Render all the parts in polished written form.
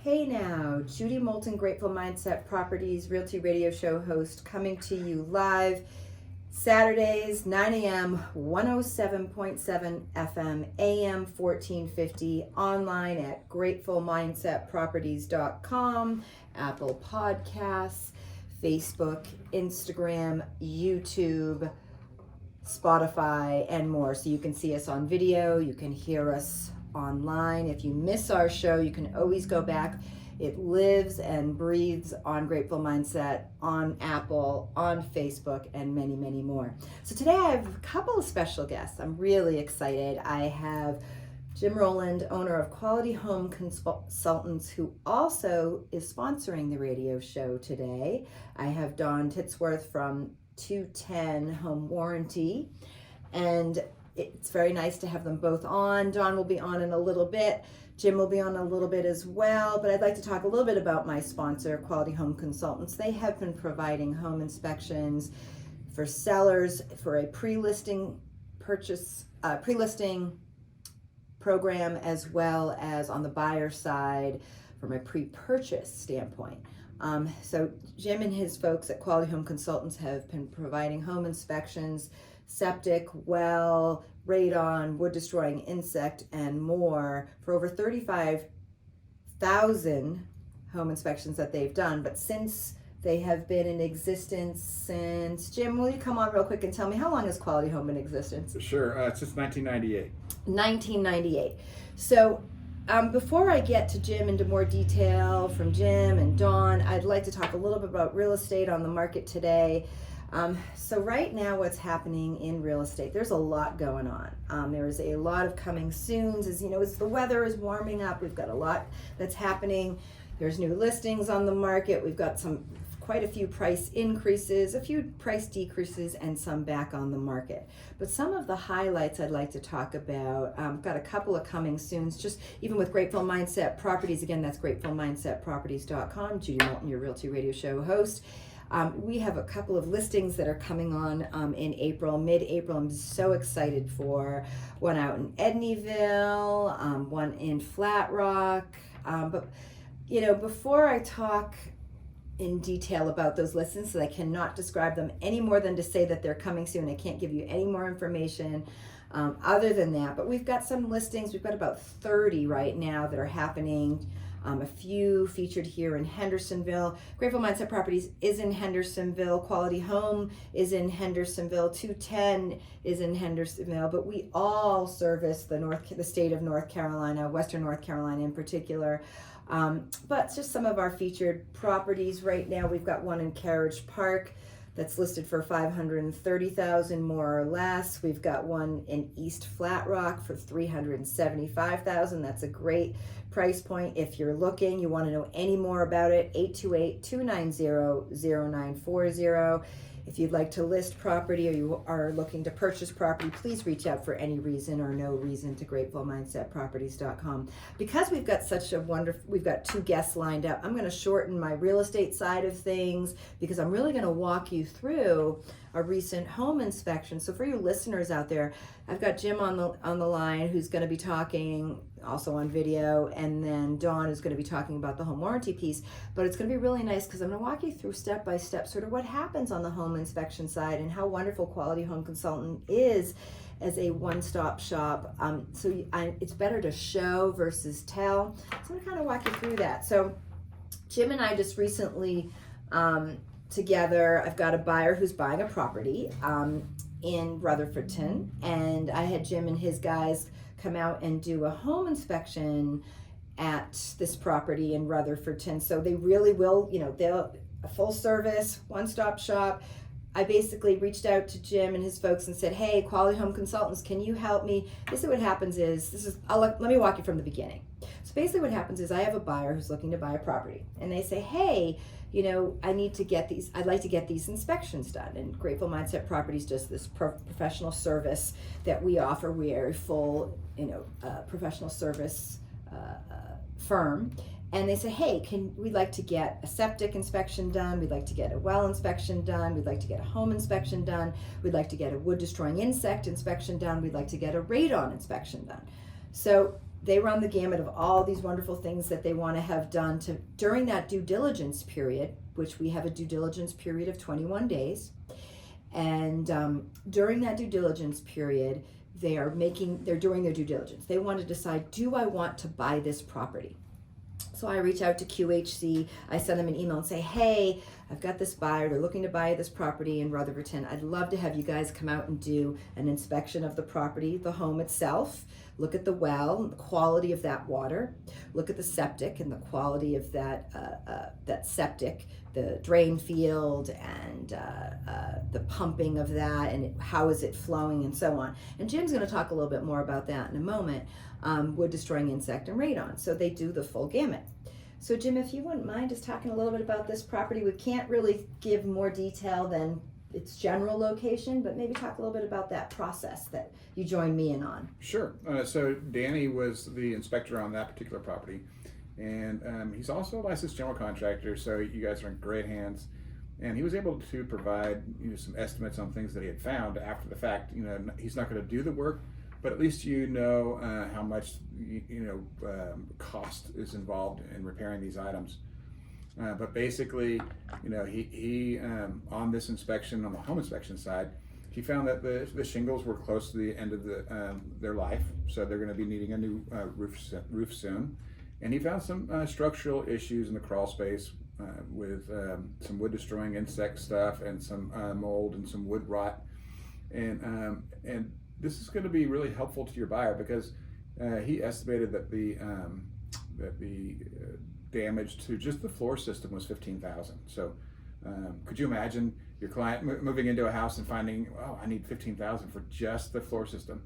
Hey now, Judy Moulton, Grateful Mindset Properties Realty Radio Show host, coming to you live Saturdays, 9 a.m., 107.7 FM, AM 1450, online at gratefulmindsetproperties.com, Apple Podcasts, Facebook, Instagram, YouTube, Spotify, and more. So you can see us on video, you can hear us online. If you miss our show, you can always go back. It lives and breathes on Grateful Mindset, on Apple, on Facebook, and many, many more. So today I have a couple of special guests. I'm really excited. I have Jim Rauland, owner of Quality Home Consultants, who also is sponsoring the radio show today. I have Don Titsworth from 210 Home Warranty, and it's very nice to have them both on. Don will be on in a little bit. Jim will be on a little bit as well, but I'd like to talk a little bit about my sponsor, Quality Home Consultants. They have been providing home inspections for sellers for a pre-listing program, as well as on the buyer side from a pre-purchase standpoint. So Jim and his folks at Quality Home Consultants have been providing home inspections, septic, well, radon, wood destroying insect, and more for over 35,000 home inspections that they've done. But since they have been in existence since, Jim, will you come on real quick and tell me, how long has Quality Home been in existence? Sure, since 1998. 1998. So before I get to Jim, into more detail from Jim and Dawn, I'd like to talk a little bit about real estate on the market today. So right now what's happening in real estate, there's a lot going on. There's a lot of coming soons. As you know, as the weather is warming up, we've got a lot that's happening. There's new listings on the market. We've got quite a few price increases, a few price decreases, and some back on the market. But some of the highlights I'd like to talk about, got a couple of coming soons, just even with Grateful Mindset Properties. Again, that's gratefulmindsetproperties.com. Judy Moulton, your Realty Radio Show host. We have a couple of listings that are coming on in April, mid-April. I'm so excited for one out in Edneyville, one in Flat Rock. But, you know, before I talk in detail about those listings, so I cannot describe them any more than to say that they're coming soon. I can't give you any more information other than that. But we've got some listings. We've got about 30 right now that are happening. A few featured here in Hendersonville. Grateful Mindset Properties is in Hendersonville. Quality Home is in Hendersonville. 210 is in Hendersonville. But we all service the state of North Carolina, Western North Carolina in particular. But just some of our featured properties right now. We've got one in Carriage Park that's listed for $530,000 more or less. We've got one in East Flat Rock for $375,000. That's a great price point. If you're looking, you want to know any more about it, 828-290-0940. If you'd like to list property or you are looking to purchase property, please reach out for any reason or no reason to gratefulmindsetproperties.com. Because we've got we've got two guests lined up, I'm going to shorten my real estate side of things because I'm really going to walk you through a recent home inspection. So for you listeners out there, I've got Jim on the line, who's going to be talking also on video, and then Dawn is going to be talking about the home warranty piece. But it's going to be really nice because I'm going to walk you through step by step sort of what happens on the home inspection side and how wonderful Quality Home Consultant is as a one-stop shop. It's better to show versus tell. So I'm going to kind of walk you through that. So Jim and I just recently together, I've got a buyer who's buying a property in Rutherfordton, and I had Jim and his guys come out and do a home inspection at this property in Rutherfordton. So they really will, they're a full service, one-stop shop. I basically reached out to Jim and his folks and said, hey, Quality Home Consultants, can you help me? This is what happens is, let me walk you from the beginning. So basically what happens is I have a buyer who's looking to buy a property, and they say, hey, I'd like to get these inspections done. And Grateful Mindset Properties does this professional service that we offer. We are a full, professional service firm. And they say, hey, we'd like to get a septic inspection done. We'd like to get a well inspection done. We'd like to get a home inspection done. We'd like to get a wood destroying insect inspection done. We'd like to get a radon inspection done. So they run the gamut of all these wonderful things that they want to have done during that due diligence period, which we have a due diligence period of 21 days. And during that due diligence period, they're doing their due diligence. They want to decide, do I want to buy this property? So I reach out to QHC, I send them an email and say, hey, I've got this buyer, they're looking to buy this property in Rutherfordton. I'd love to have you guys come out and do an inspection of the property, the home itself, look at the well, the quality of that water, look at the septic and the quality of that septic, the drain field and the pumping of that and how is it flowing and so on. And Jim's going to talk a little bit more about that in a moment. Wood destroying insect and radon. So they do the full gamut. So Jim, if you wouldn't mind just talking a little bit about this property. We can't really give more detail than its general location, but maybe talk a little bit about that process that you joined me in on. Sure. So Danny was the inspector on that particular property, and he's also a licensed general contractor, so you guys are in great hands. And he was able to provide some estimates on things that he had found after the fact. He's not going to do the work, but at least how much cost is involved in repairing these items. But basically, he on this inspection, on the home inspection side, he found that the shingles were close to the end of their life, so they're going to be needing a new roof soon. And he found some structural issues in the crawl space with some wood destroying insect stuff and some mold and some wood rot. And this is going to be really helpful to your buyer because he estimated that the damage to just the floor system was $15,000. So could you imagine your client moving into a house and finding, oh, I need $15,000 for just the floor system?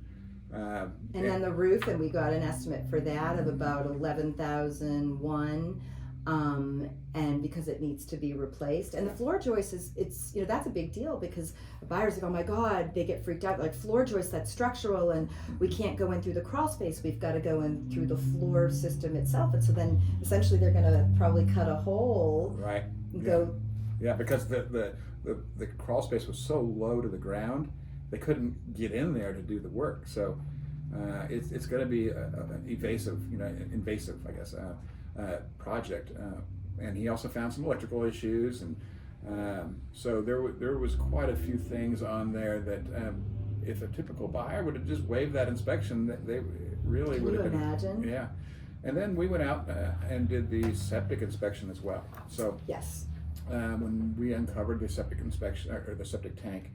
And then the roof, and we got an estimate for that of about $11,001. And because it needs to be replaced, and the floor joist it's that's a big deal because buyers like, oh my God, they get freaked out, like floor joist, that's structural and we can't go in through the crawl space, we've got to go in through the floor system itself. And so then essentially they're going to probably cut a hole, right, and go because the crawl space was so low to the ground, they couldn't get in there to do the work. So it's going to be an invasive I guess project, and he also found some electrical issues, and so there was quite a few things on there that if a typical buyer would have just waived that inspection, they really would have been. Imagine? Yeah, and then we went out and did the septic inspection as well. So yes, when we uncovered the septic inspection or the septic tank,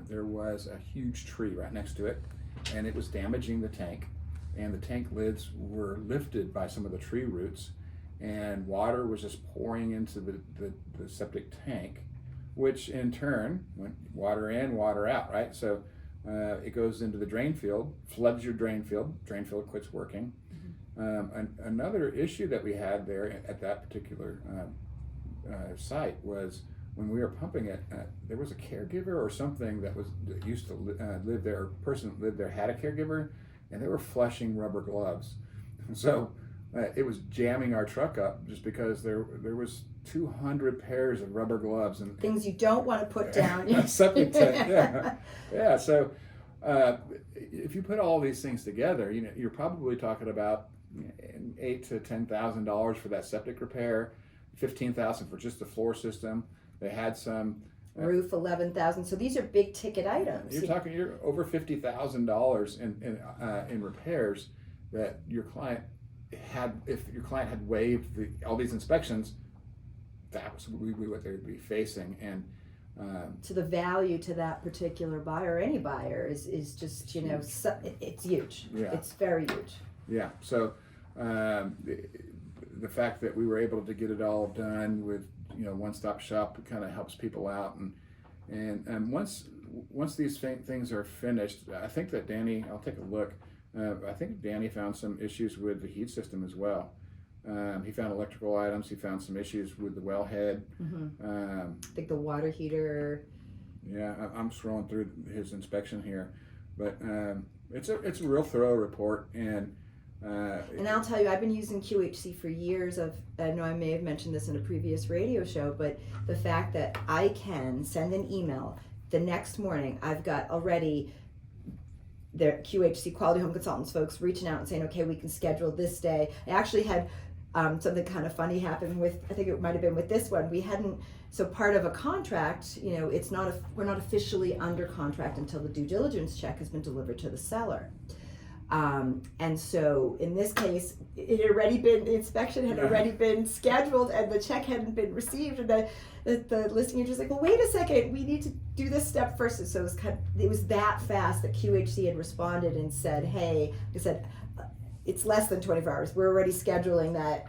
there was a huge tree right next to it, and it was damaging the tank. And the tank lids were lifted by some of the tree roots, and water was just pouring into the septic tank, which in turn went water in, water out, right? So it goes into the drain field, floods your drain field quits working. Another issue that we had there at that particular site was when we were pumping it, there was a caregiver or something that used to live there, or person that lived there had a caregiver, and they were flushing rubber gloves. So it was jamming our truck up just because there was 200 pairs of rubber gloves and things you don't want to put down. Septic tank, yeah. So if you put all these things together, you're probably talking about $8,000 to $10,000 for that septic repair, $15,000 for just the floor system. They had some roof, $11,000. So these are big ticket items. You're over $50,000 in repairs that your client had. If your client had waived all these inspections, that was what they would be facing. And so the value to that particular buyer, or any buyer, is just it's huge. Yeah. It's very huge. Yeah. So the fact that we were able to get it all done with one-stop shop kind of helps people out, and once these things are finished, I think that Danny, I'll take a look. I think Danny found some issues with the heat system as well. He found electrical items. He found some issues with the wellhead. I think the water heater. Yeah, I'm scrolling through his inspection here, but it's a real thorough report, and I'll tell you, I've been using QHC for years. I know I may have mentioned this in a previous radio show, but the fact that I can send an email the next morning, I've got already their QHC Quality Home Consultants folks reaching out and saying, okay, we can schedule this day. I actually had something kind of funny happen with, I think it might have been with this one. We hadn't, so part of a contract, it's not, we're not officially under contract until the due diligence check has been delivered to the seller. And so in this case, it had already been, the inspection had already been scheduled and the check hadn't been received, and the listing agent was like, well, wait a second, we need to do this step first. And so it was that fast that QHC had responded and said, hey, they said, it's less than 24 hours. We're already scheduling that,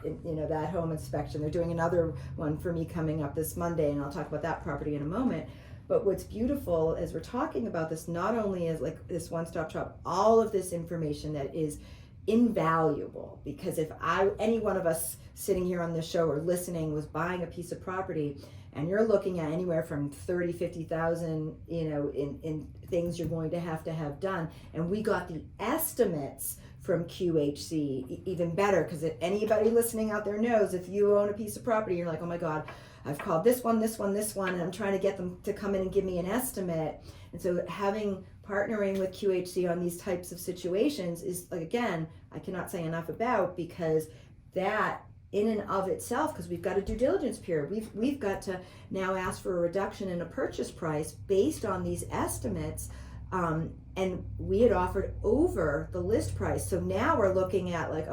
that home inspection. They're doing another one for me coming up this Monday, and I'll talk about that property in a moment. But what's beautiful as we're talking about this, not only is like this one-stop shop, all of this information that is invaluable, because if any one of us sitting here on this show or listening was buying a piece of property and you're looking at anywhere from 30, 50,000, in things you're going to have done, and we got the estimates from QHC, even better, because if anybody listening out there knows, if you own a piece of property, you're like, oh my God, I've called this one, and I'm trying to get them to come in and give me an estimate. And so partnering with QHC on these types of situations is, like, again, I cannot say enough about, because that in and of itself, because we've got a due diligence period, we've got to now ask for a reduction in a purchase price based on these estimates. And we had offered over the list price. So now we're looking at like,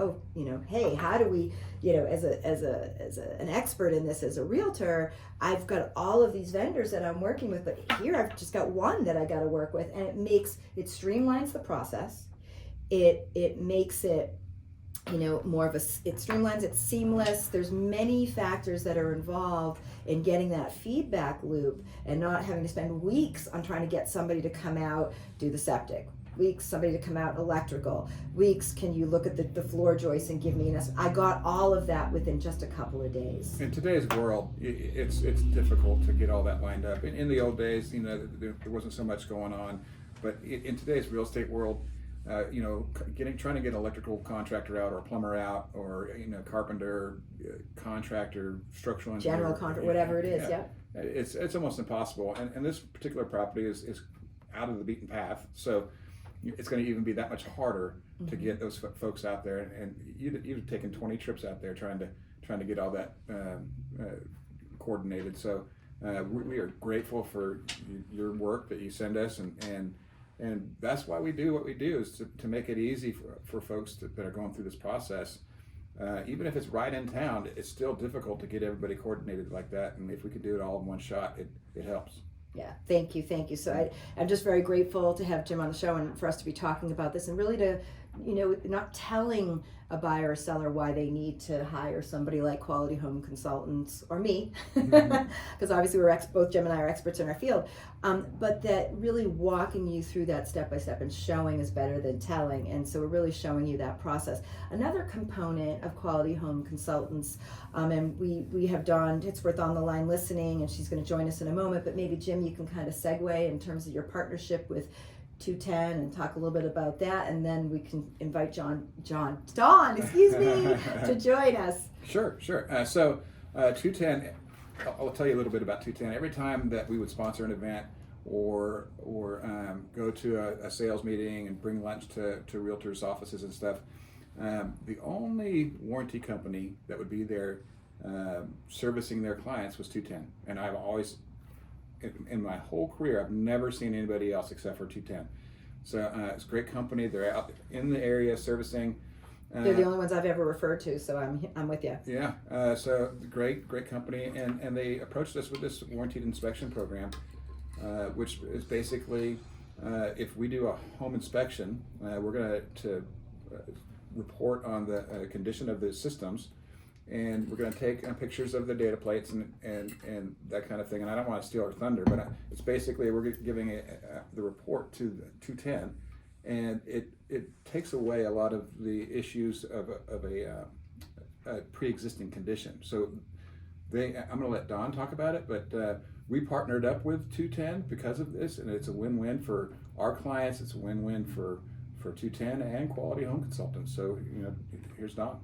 hey, how do we, as an expert in this, as a realtor, I've got all of these vendors that I'm working with, but here I've just got one that I got to work with, and it streamlines the process. It makes it, more of it streamlines, it's seamless. There's many factors that are involved in getting that feedback loop and not having to spend weeks on trying to get somebody to come out, do the septic, weeks, somebody to come out electrical, weeks, can you look at the floor joists and give me an estimate. I got all of that within just a couple of days. In today's world, it's difficult to get all that lined up. In the old days, there wasn't so much going on, but in today's real estate world, trying to get an electrical contractor out or a plumber out or carpenter, contractor, structural engineer, general contractor, whatever it is, yeah. It's almost impossible. And this particular property is out of the beaten path, so it's going to even be that much harder to get those folks out there. And you've taken 20 trips out there trying to get all that coordinated. So we are grateful for your work that you send us, and that's why we do what we do, is to make it easy for folks that are going through this process. Even if it's right in town, it's still difficult to get everybody coordinated like that. And if we could do it all in one shot, it helps. Yeah, thank you. So I'm just very grateful to have Jim on the show and for us to be talking about this, and really to, not telling a buyer or seller why they need to hire somebody like Quality Home Consultants or me, because obviously both Jim and I are experts in our field, but that really walking you through that step by step and showing is better than telling. And so we're really showing you that process. Another component of Quality Home Consultants, and we have Dawn Titsworth on the line listening, and she's going to join us in a moment, but maybe Jim, you can kind of segue in terms of your partnership with 210 and talk a little bit about that, and then we can invite Dawn, to join us. Sure. So 210, I'll tell you a little bit about 210. Every time that we would sponsor an event or go to a sales meeting and bring lunch to realtors' offices and stuff, the only warranty company that would be there servicing their clients was 210. And I've always, in my whole career, I've never seen anybody else except for 210. So it's a great company. They're out in the area servicing. They're the only ones I've ever referred to, so I'm with you. Yeah, so great company, and they approached us with this warranted inspection program, which is basically if we do a home inspection, we're going to report on the condition of the systems. And we're going to take pictures of the data plates and that kind of thing. And I don't want to steal our thunder, but it's basically we're giving the report to the 210, and it takes away a lot of the issues of a pre-existing condition. So I'm going to let Dawn talk about it, but we partnered up with 210 because of this, and it's a win-win for our clients. It's a win-win for 210 and Quality Home Consultants. So here's Dawn.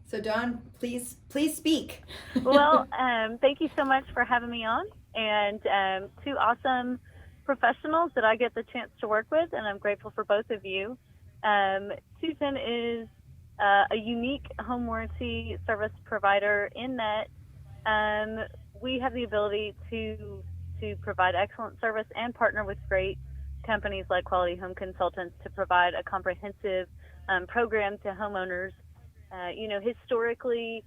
So Dawn, please speak. Well, thank you so much for having me on, and two awesome professionals that I get the chance to work with, and I'm grateful for both of you. 210 is a unique home warranty service provider in that we have the ability to provide excellent service and partner with great companies like Quality Home Consultants to provide a comprehensive program to homeowners. Historically,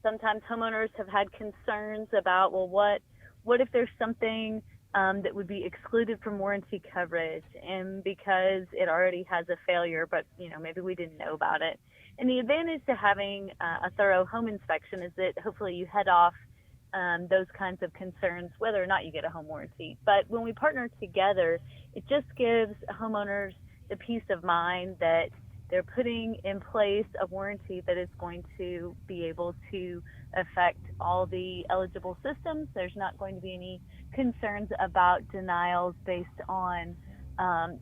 sometimes homeowners have had concerns about, well, what if there's something that would be excluded from warranty coverage, and because it already has a failure, but maybe we didn't know about it. And the advantage to having a thorough home inspection is that hopefully you head off those kinds of concerns, whether or not you get a home warranty. But when we partner together, it just gives homeowners the peace of mind that they're putting in place a warranty that is going to be able to affect all the eligible systems. There's not going to be any concerns about denials based on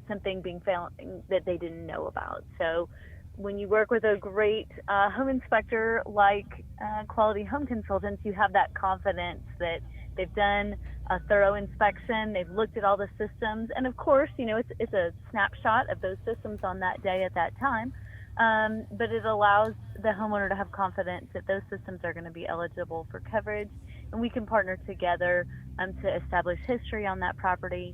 something being found that they didn't know about. So when you work with a great home inspector like Quality Home Consultants, you have that confidence that they've done a thorough inspection, they've looked at all the systems, and of course, it's a snapshot of those systems on that day at that time, but it allows the homeowner to have confidence that those systems are going to be eligible for coverage, and we can partner together to establish history on that property,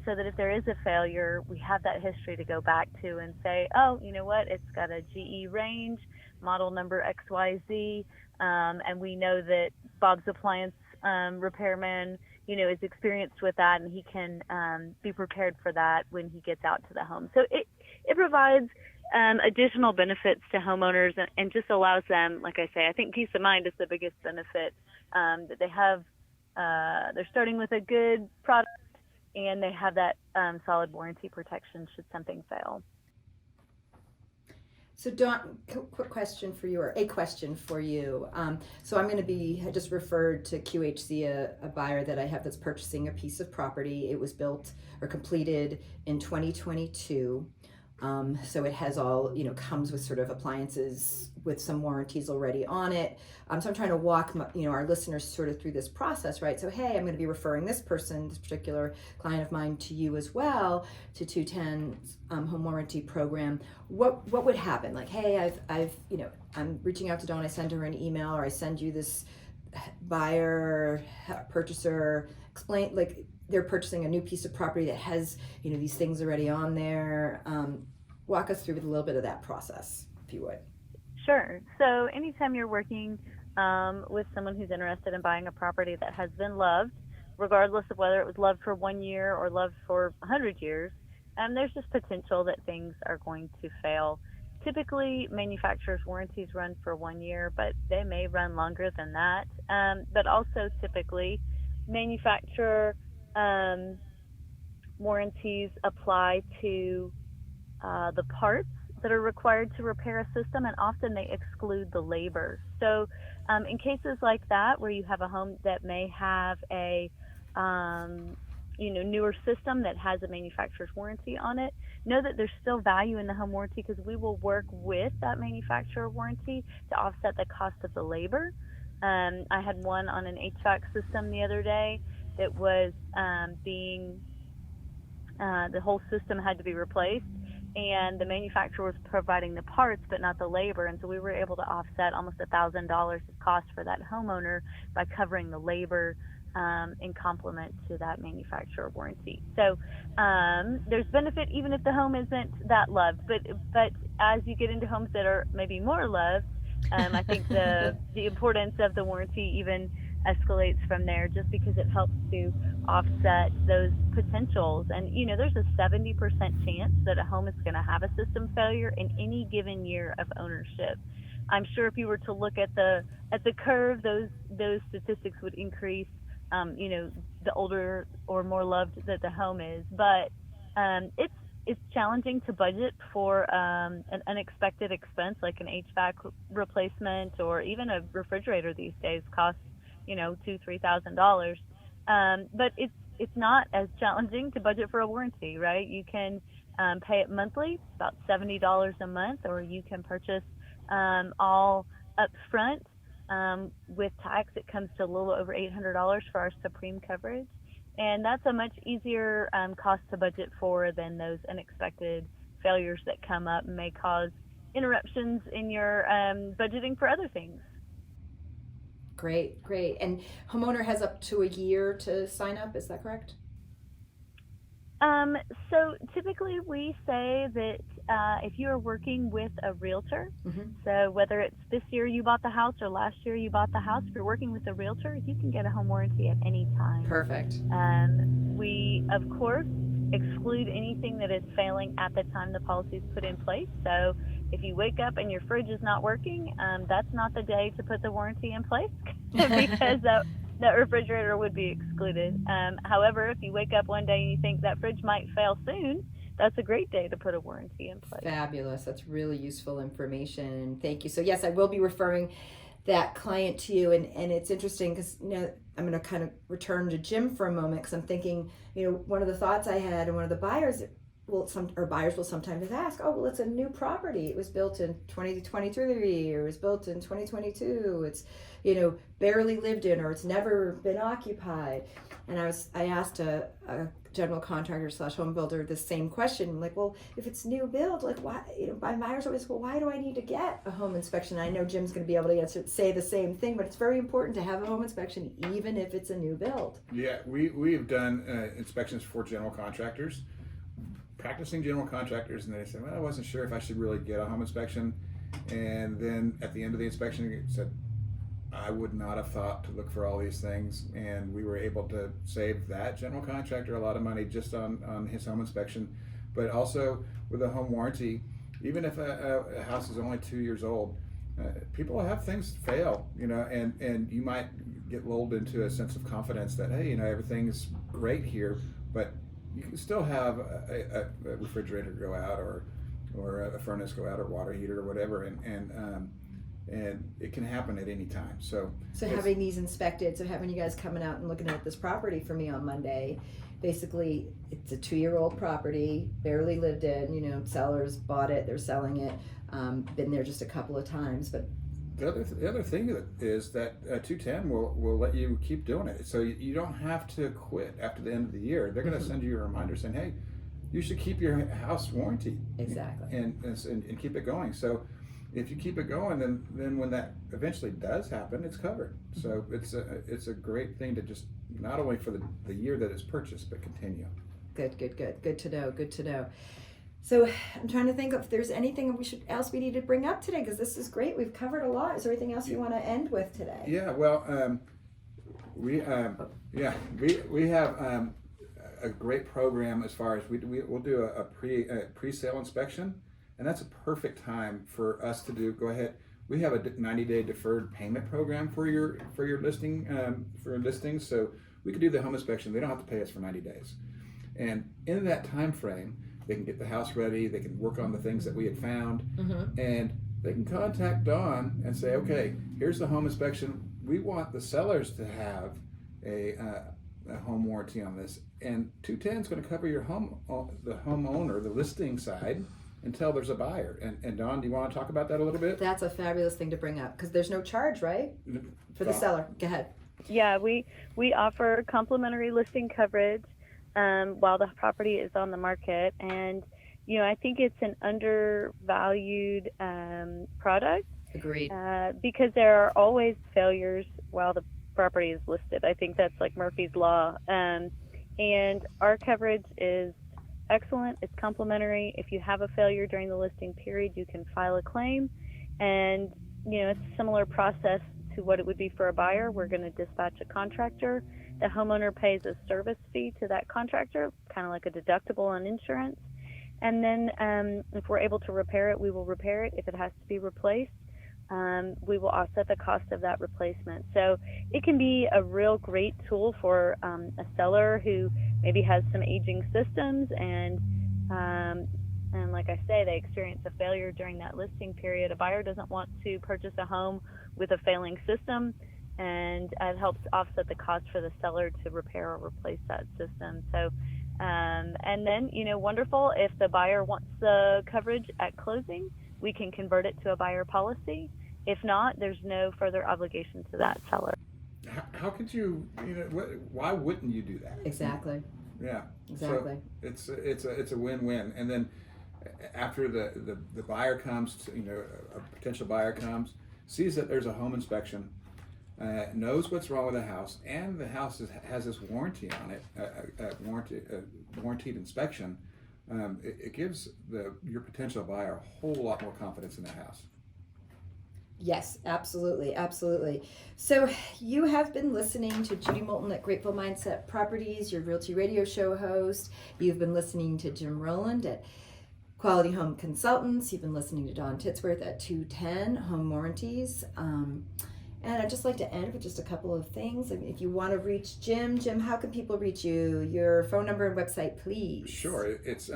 so that if there is a failure, we have that history to go back to and say, oh, you know what, it's got a GE range, model number XYZ, and we know that Bob's Appliance repairman, is experienced with that, and he can be prepared for that when he gets out to the home. So it provides additional benefits to homeowners and just allows them, like I say, I think peace of mind is the biggest benefit that they have. They're starting with a good product, and they have that solid warranty protection should something fail. So Dawn, quick question for you, or a question for you. So I just referred to QHC, a buyer that I have that's purchasing a piece of property. It was built or completed in 2022. So it has all, comes with sort of appliances with some warranties already on it. So I'm trying to walk, our listeners sort of through this process, right? So, hey, I'm going to be referring this particular client of mine to you as well, to 210's home warranty program. What would happen? Like, hey, I'm reaching out to Dawn, I send her an email, or I send you this buyer, purchaser, explain, like, they're purchasing a new piece of property that has, these things already on there. Walk us through with a little bit of that process, if you would. Sure. So anytime you're working with someone who's interested in buying a property that has been loved, regardless of whether it was loved for 1 year or loved for 100 years, there's just potential that things are going to fail. Typically, manufacturers' warranties run for 1 year, but they may run longer than that. But also typically, manufacturer warranties apply to the parts that are required to repair a system, and often they exclude the labor. So in cases like that, where you have a home that may have a newer system that has a manufacturer's warranty on it, know that there's still value in the home warranty, because we will work with that manufacturer warranty to offset the cost of the labor. I had one on an HVAC system the other day that was the whole system had to be replaced, and the manufacturer was providing the parts but not the labor, and so we were able to offset almost $1,000 of cost for that homeowner by covering the labor in complement to that manufacturer warranty. So there's benefit even if the home isn't that loved, but as you get into homes that are maybe more loved, I think the importance of the warranty even escalates from there, just because it helps to offset those potentials. And there's a 70% chance that a home is going to have a system failure in any given year of ownership. I'm sure if you were to look at the curve, those statistics would increase. The older or more loved that the home is, but it's challenging to budget for an unexpected expense like an HVAC replacement, or even a refrigerator these days costs $2,000-3,000. But it's not as challenging to budget for a warranty, right? You can pay it monthly, about $70 a month, or you can purchase all up front. With tax, it comes to a little over $800 for our Supreme coverage. And that's a much easier cost to budget for than those unexpected failures that come up and may cause interruptions in your budgeting for other things. Great, great. And homeowner has up to a year to sign up, is that correct? So typically we say that if you are working with a realtor, so whether it's this year you bought the house or last year you bought the house, if you're working with a realtor, you can get a home warranty at any time. Perfect. We, of course, exclude anything that is failing at the time the policy is put in place. So if you wake up and your fridge is not working, that's not the day to put the warranty in place because that refrigerator would be excluded. However, if you wake up one day and you think that fridge might fail soon, that's a great day to put a warranty in place. Fabulous. That's really useful information. Thank you. So yes, I will be referring that client to you. And it's interesting because, you know, I'm going to kind of return to Jim for a moment because I'm thinking, you know, one of the thoughts I had and one of the buyers buyers will sometimes ask, oh, well, it's a new property. It was built in 2023 or it was built in 2022. It's, you know, barely lived in or it's never been occupied. And I asked a general contractor / home builder the same question, like, well, if it's new build, like why, you know, my buyers always go, why do I need to get a home inspection? I know Jim's going to be able to say the same thing, but it's very important to have a home inspection even if it's a new build. Yeah, we've done inspections for general contractors, practicing general contractors, and they said, well, I wasn't sure if I should really get a home inspection. And then at the end of the inspection, it said, I would not have thought to look for all these things. And we were able to save that general contractor a lot of money just on his home inspection. But also with a home warranty, even if a house is only 2 years old, people have things fail, you know, and you might get lulled into a sense of confidence that, hey, you know, everything's great here, but you can still have a refrigerator go out or a furnace go out or water heater or whatever, and it can happen at any time. So having these inspected, so having you guys coming out and looking at this property for me on Monday, basically it's a 2-year-old property, barely lived in, you know, sellers bought it, they're selling it, been there just a couple of times, but the other thing is that 210 will let you keep doing it. So you don't have to quit after the end of the year. They're going to send you a reminder saying, hey, you should keep your house warranty. Exactly. And keep it going. So if you keep it going, then when that eventually does happen, it's covered. So it's a great thing to just, not only for the year that it's purchased, but continue. Good to know. So I'm trying to think if there's anything else we need to bring up today, because this is great. We've covered a lot. Is there anything else you want to end with today? Yeah, well, we have a great program as far as we'll do a pre-sale inspection, and that's a perfect time for us to go ahead. We have a 90-day deferred payment program for your listing for listings, so we could do the home inspection. They don't have to pay us for 90 days, and in that time frame, they can get the house ready, they can work on the things that we had found, and they can contact Dawn and say, okay, here's the home inspection. We want the sellers to have a home warranty on this, and 210 is going to cover your the homeowner, the listing side, until there's a buyer. And Dawn, do you want to talk about that a little bit? That's a fabulous thing to bring up, because there's no charge, right, for the seller. Go ahead. Yeah, we offer complimentary listing coverage while the property is on the market, and you know, I think it's an undervalued product. Agreed. Because there are always failures while the property is listed. I think that's like Murphy's Law. And our coverage is excellent. It's complimentary. If you have a failure during the listing period, you can file a claim, and you know, it's a similar process to what it would be for a buyer. We're going to dispatch a contractor. The homeowner pays a service fee to that contractor, kind of like a deductible on insurance. And then if we're able to repair it, we will repair it. If it has to be replaced, we will offset the cost of that replacement. So it can be a real great tool for a seller who maybe has some aging systems, and like I say, they experience a failure during that listing period. A buyer doesn't want to purchase a home with a failing system, and it helps offset the cost for the seller to repair or replace that system. So, and then, you know, wonderful, if the buyer wants the coverage at closing, we can convert it to a buyer policy. If not, there's no further obligation to that seller. how could you, why wouldn't you do that? Exactly. Yeah. Exactly. So it's a win-win. And then after the buyer comes, a potential buyer comes, sees that there's a home inspection, knows what's wrong with the house, and the house has this warranty on it, warranted inspection. It gives your potential buyer a whole lot more confidence in the house. Yes, absolutely, absolutely. So you have been listening to Judy Moulton at Grateful Mindset Properties, your realty radio show host. You've been listening to Jim Rauland at Quality Home Consultants. You've been listening to Don Titsworth at 210 Home Warranties. And I'd just like to end with just a couple of things. I mean, if you want to reach Jim, how can people reach you? Your phone number and website, please. Sure. It's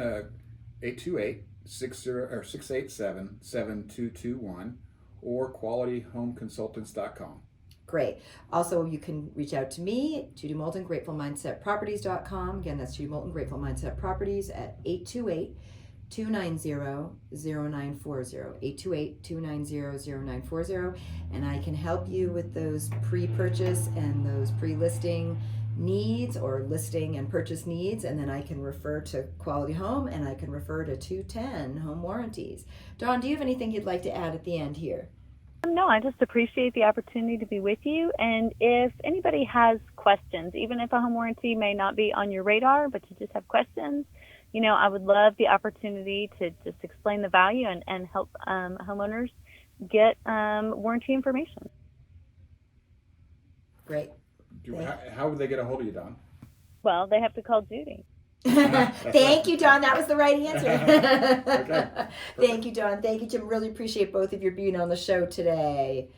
828-687-7221 or qualityhomeconsultants.com. Great. Also, you can reach out to me, Judy Moulton, gratefulmindsetproperties.com. Again, that's Judy Moulton, Grateful Mindset Properties at 828-290-0940, 828-290-0940, and I can help you with those pre-purchase and those pre-listing needs or listing and purchase needs, and then I can refer to Quality Home and I can refer to 210 Home Warranties. Dawn, do you have anything you'd like to add at the end here? No, I just appreciate the opportunity to be with you. And if anybody has questions, even if a home warranty may not be on your radar, but you just have questions, I would love the opportunity to just explain the value and help homeowners get warranty information. Great. How would they get a hold of you, Don? Well, they have to call Judy. Thank you, Don. That was the right answer. Okay. Thank you, Don. Thank you, Jim. Really appreciate both of you being on the show today.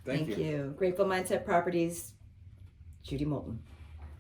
Thank you. Grateful Mindset Properties, Judy Moulton.